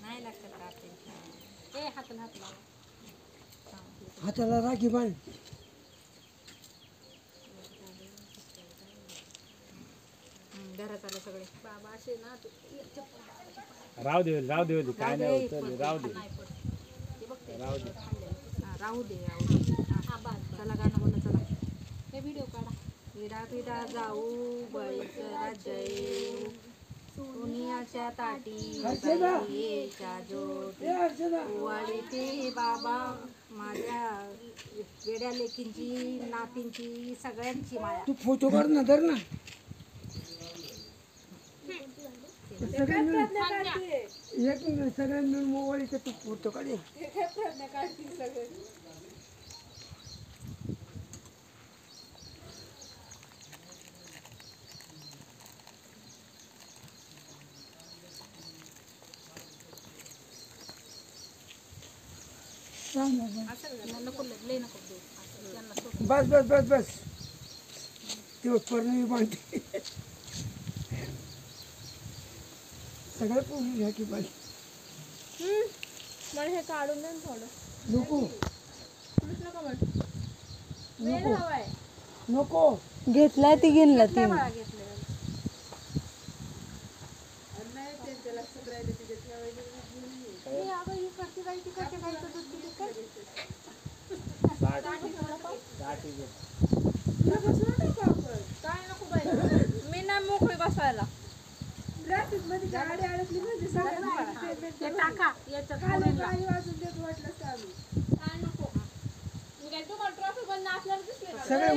नाही लागत का ए हाताला हात लावा हाताला राखी बांध. घरात आलं सगळे बाबा असे ना राहू दे काय नाही होत राहू दे राहू दे राहू दे चला गाणं म्हणा चला हे व्हिडिओ काढा विडा पिडा जाऊ बळीचं राज्य दुनियाच्या ताटी बाईच्या जोडी वाडी ते बाबा माझ्या वेड्या लेकींची नातींची सगळ्यांची माया. तू फोटो काढ ना धर ना. एक सगळ्यांनी मिळून मोबाईल तू फोटो काढे. बस बस बस बस ते पर्ण बांधते सगळं पूर्ण घ्या की पाहिजे. मला हे काढून दे थोडं. नको नको नको घेतलाय ती घेतला ती मी नाही मोकळी बसवायला. गाडी अडकली म्हणजे टाका याच्यात तुम्हाला ट्रॉफी पण नाचल्यावर दिसले. सगळे